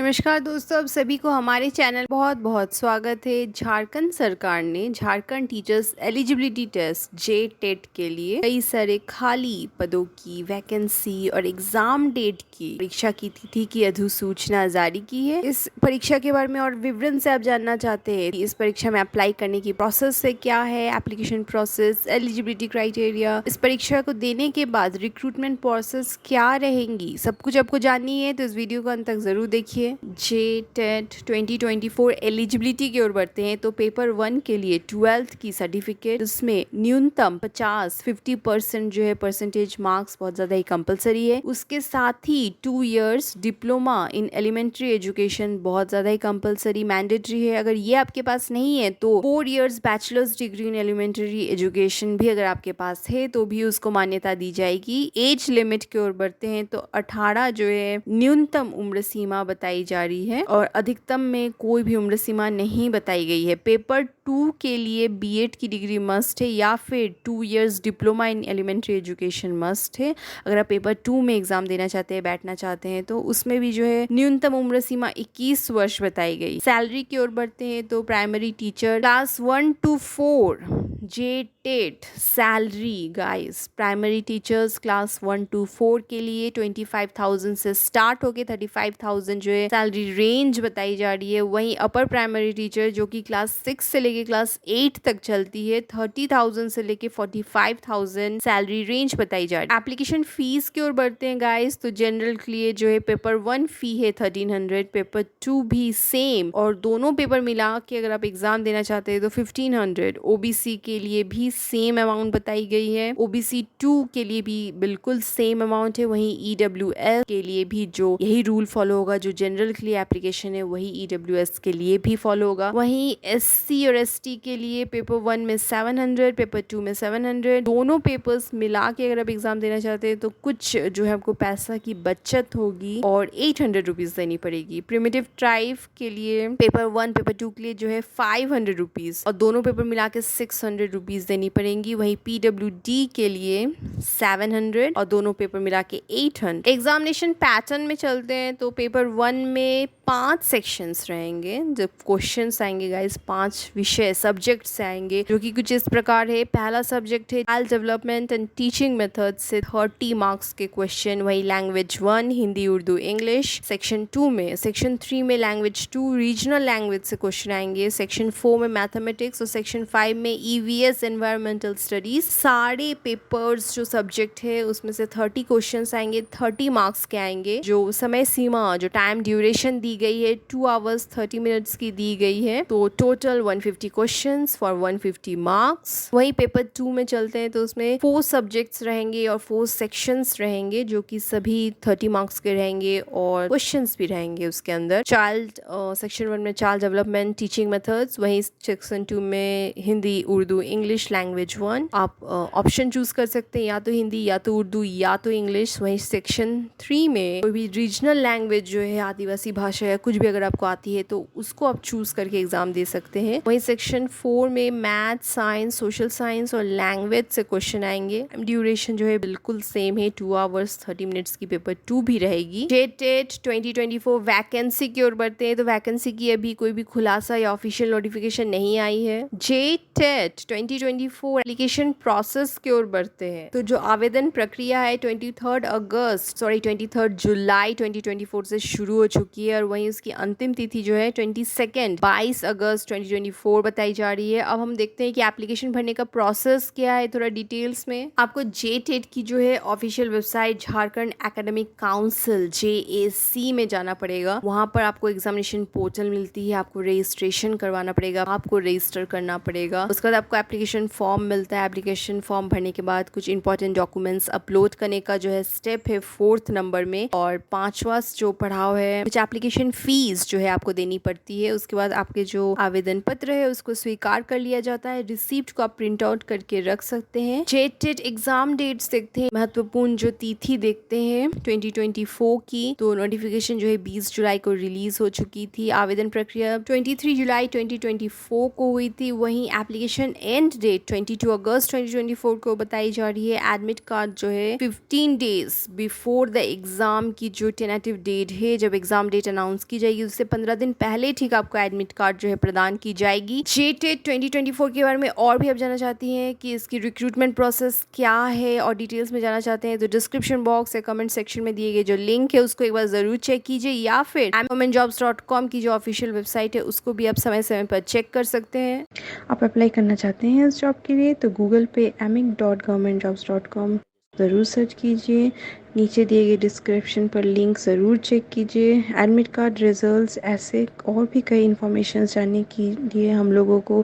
नमस्कार दोस्तों, आप सभी को हमारे चैनल बहुत बहुत स्वागत है। झारखंड सरकार ने Jharkhand teachers eligibility test JTET के लिए कई सारे खाली पदों की वैकेंसी और एग्जाम डेट की परीक्षा की तिथि की अधिसूचना जारी की है। इस परीक्षा के बारे में और विवरण से आप जानना चाहते हैं कि इस परीक्षा में अप्लाई करने की प्रोसेस से क्या है, एप्लीकेशन प्रोसेस, एलिजिबिलिटी क्राइटेरिया, इस परीक्षा को देने के बाद रिक्रूटमेंट प्रोसेस क्या रहेंगी, सब कुछ आपको जाननी है तो इस वीडियो को अंत तक जरूर देखिए। JTET 2024 एलिजिबिलिटी की ओर बढ़ते हैं तो पेपर 1 के लिए 12th की सर्टिफिकेट, उसमें न्यूनतम 50% जो है परसेंटेज मार्क्स बहुत ज़्यादा ही कंपलसरी है। उसके साथ ही 2 years diploma in elementary education बहुत ज़्यादा ही कंपलसरी मैंडेटरी है। अगर ये आपके पास नहीं है तो 4 years bachelors degree in elementary education भी अगर आपके पास है तो भी उसको मान्यता दी जाएगी। एज लिमिट की ओर बढ़ते हैं तो 18 जो है न्यूनतम उम्र सीमा बताई जा रही है और अधिकतम में कोई भी उम्र सीमा नहीं बताई गई है। पेपर 2 के लिए B.Ed की डिग्री मस्ट है या फिर 2 years diploma in elementary education must है। अगर आप पेपर 2 में एग्जाम देना चाहते हैं, बैठना चाहते हैं तो उसमें भी जो है न्यूनतम उम्र सीमा 21 वर्ष बताई गई। सैलरी की ओर बढ़ते हैं तो primary teacher class 1 to 4 JTET salary guys, primary teachers class 1 to 4 के लिए 25,000 से स्टार्ट होके 35,000 जो है सैलरी रेंज बताई जा रही है। वहीं अपर प्राइमरी टीचर जो कि क्लास 6 से लेके क्लास 8 तक चलती है 30,000 से लेके 45,000 सैलरी रेंज बताई जा रही है। एप्लीकेशन फीस की ओर बढ़ते हैं गाइस तो जनरल के लिए जो है पेपर 1 फी है 1300, पेपर 2 भी सेम और दोनों पेपर मिला के अगर आप एग्जाम देना चाहते हैं तो 1500। OBC के लिए भी सेम अमाउंट बताई गई है। OBC 2 के लिए भी बिल्कुल सेम अमाउंट है। वहीं EWS के लिए भी जो यही रूल फॉलो होगा, जो जनरल के लिए एप्लीकेशन है वही EWS के लिए भी फॉलो होगा। वहीं SC और ST के लिए पेपर 1 में 700, पेपर 2 में 700, दोनों पेपर्स मिला के अगर आप एग्जाम देना चाहते हैं तो कुछ जो है आपको पैसा की बचत होगी और 800 रुपीज देनी पड़ेगी। प्रिमिटिव ट्राइब के लिए पेपर 1 पेपर 2 के लिए जो है 500 रुपीज और दोनों पेपर मिला के 600 रुपीज देनी पड़ेंगी। वहीं PWD के लिए 700 और दोनों पेपर मिला के 800। एग्जामिनेशन पैटर्न में चलते हैं तो पेपर 1 में 5 सेक्शंस रहेंगे। जब क्वेश्चंस आएंगे गाइस 5 विषय सब्जेक्ट से आएंगे जो कि कुछ इस प्रकार है। पहला सब्जेक्ट है child development and teaching method से 30 मार्क्स के क्वेश्चन। वही language 1 Hindi Urdu English. Section 2 में, सेक्शन 3 में लैंग्वेज 2 रीजनल लैंग्वेज से क्वेश्चन आएंगे। सेक्शन 4 में मैथमेटिक्स और सेक्शन 5 में EVS एनवायरमेंटल स्टडीज। सारे पेपर्स जो सब्जेक्ट है उसमें से 30 क्वेश्चंस आएंगे, 30 मार्क्स के आएंगे। जो समय सीमा, जो टाइम ड्यूरेशन दी गई है 2 hours 30 minutes की दी गई है। तो टोटल 150 क्वेश्चंस फॉर 150 मार्क्स। वही पेपर 2 में चलते हैं तो उसमें 4 सब्जेक्ट्स रहेंगे और 4 सेक्शंस रहेंगे जो कि सभी 30 मार्क्स के रहेंगे और क्वेश्चंस भी रहेंगे उसके अंदर। चाइल्ड सेक्शन 1 में चाइल्ड डेवलपमेंट टीचिंग मेथड्स, वही सेक्शन 2 में हिंदी उर्दू इंग्लिश लैंग्वेज 1। आप ऑप्शन चूज कर सकते हैं या तो हिंदी या तो उर्दू या तो इंग्लिश। वही सेक्शन 3 में कोई भी रीजनल लैंग्वेज जो है आदिवासी भाषा या कुछ भी अगर आपको आती है तो उसको आप चूज करके एग्जाम दे सकते हैं। वहीं सेक्शन 4 में मैथ, साइंस, सोशल साइंस और लैंग्वेज से क्वेश्चन आएंगे। ड्यूरेशन जो है बिल्कुल सेम है, 2 hours 30 minutes की पेपर 2 भी रहेगी। JTET 2024 वैकेंसी की ओर बढ़ते हैं तो वैकेंसी की अभी कोई भी खुलासा या ऑफिशियल नोटिफिकेशन नहीं आई है। JTET 2024 एप्लीकेशन प्रोसेस की ओर बढ़ते हैं तो जो आवेदन प्रक्रिया है 23 जुलाई 2024 से शुरू हो चुकी है और वहीं उसकी अंतिम तिथि जो है 22 अगस्त 2024 बताई जा रही है। अब हम देखते हैं कि एप्लीकेशन भरने का प्रोसेस क्या है थोड़ा डिटेल्स में। आपको JTET की जो है official website Jharkhand academic council JAC में जाना पड़ेगा। वहां पर आपको एग्जामिनेशन पोर्टल मिलती है, आपको रजिस्ट्रेशन करवाना पड़ेगा, आपको रजिस्टर करना पड़ेगा। उसके बाद आपको एप्लीकेशन फॉर्म मिलता है। एप्लीकेशन फॉर्म भरने के बाद कुछ इंपॉर्टेंट डॉक्यूमेंट्स अपलोड करने का जो है स्टेप है 4th नंबर में। और 5वां जो पड़ाव है कुछ एप्लीकेशन फीस जो है आपको देनी पड़ती है। उसके बाद आपके जो आवेदन पत्र है उसको स्वीकार कर लिया जाता है। रिसीप्ट को आप प्रिंट आउट करके रख सकते हैं। जेटेट एग्जाम डेट्स देखते हैं, महत्वपूर्ण जो तिथि देखते हैं 2024 की, तो नोटिफिकेशन जो है 20 जुलाई को रिलीज हो चुकी थी। आवेदन प्रक्रिया 23 जुलाई 2024 को हुई थी। वहीं एप्लीकेशन एंड डेट 22 अगस्त 2024 को बताई जा रही है। एडमिट कार्ड जो है 15 डेज बिफोर द एग्जाम की जो टेनेटिव डेट है, जब एग्जाम डेट अनाउंस की जाएगी उससे 15 दिन पहले ठीक आपको एडमिट कार्ड जो है प्रदान की जाएगी। जेटेट 2024 के बारे में और भी आप जानना चाहती हैं कि इसकी रिक्रूटमेंट प्रोसेस क्या है और डिटेल्स में जाना चाहते हैं, तो डिस्क्रिप्शन बॉक्स या कमेंट सेक्शन में दिए गए जो लिंक है उसको एक बार जरूर चेक कीजिए, या फिर womenjobs.com की जो ऑफिशियल वेबसाइट है उसको भी आप समय समय पर चेक कर सकते हैं। आप अप्लाई करना चाहते हैं इस जॉब के लिए तो गूगल पे amic.governmentjobs.com ज़रूर सर्च कीजिए। नीचे दिए गए डिस्क्रिप्शन पर लिंक ज़रूर चेक कीजिए। एडमिट कार्ड रिजल्ट्स ऐसे और भी कई इन्फॉर्मेशन जानने के लिए हम लोगों को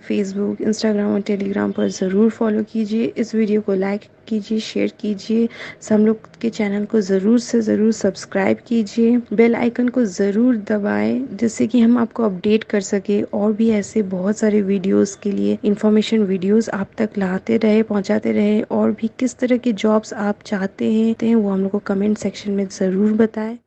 फेसबुक, इंस्टाग्राम और टेलीग्राम पर ज़रूर फॉलो कीजिए। इस वीडियो को लाइक कीजिए, शेयर कीजिए। हम लोग के चैनल को ज़रूर से ज़रूर सब्सक्राइब कीजिए। बेल आइकन को ज़रूर दबाएं जिससे कि हम आपको अपडेट कर सके और भी ऐसे बहुत सारे वीडियोस के लिए इंफॉर्मेशन वीडियोस आप तक लाते रहे, पहुंचाते रहे। और भी किस तरह के जॉब्स आप चाहते हैं वो हम लोग को कमेंट सेक्शन में ज़रूर बताएं।